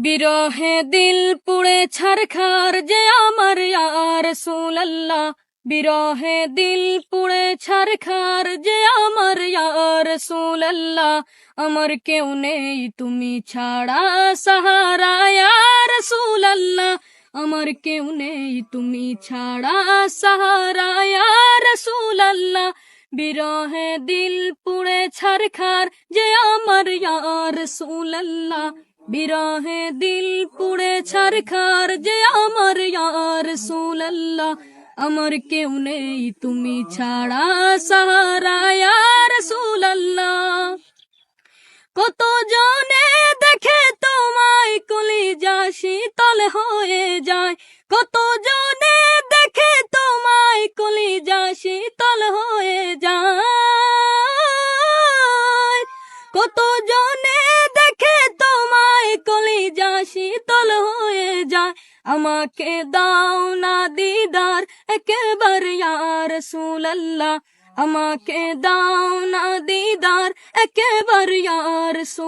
বিরহে দিল পুড়ে ছারখার যে আমার ইয়া রাসূলুল্লাহ, বিরহে দিল পুড়ে ছারখার যে আমার ইয়া রাসূলুল্লাহ। আমার কেউ নেই তুমি ছাড়া সাহারা ইয়া রাসূলুল্লাহ, আমার কেউ নেই তুমি ছাড়া সাহারা ইয়া রাসূলুল্লাহ। বিরহে দিল পুড়ে ছারখার যে আমার ইয়া রাসূলুল্লাহ, বিরহে দিল পুড়ে ছারখার যে আমার ইয়া রাসূলুল্লাহ। আমার কেউ নেই তুমি ছাড়া সাহারা ইয়া রাসূলুল্লাহ। কত জনে দেখে তোমায় কলিজা শীতল হয়ে যায়, কত জনে দেখে তোমায় কলিজা শীতল হয়ে যায়, কত জনে দেখে তোমায় কলিজা শীতল হয়ে যায়। আমাকে দাও না দিদার একবার ইয়া রাসূলুল্লাহ, আমাকে দাও না দিদার একবার ইয়া রাসূল।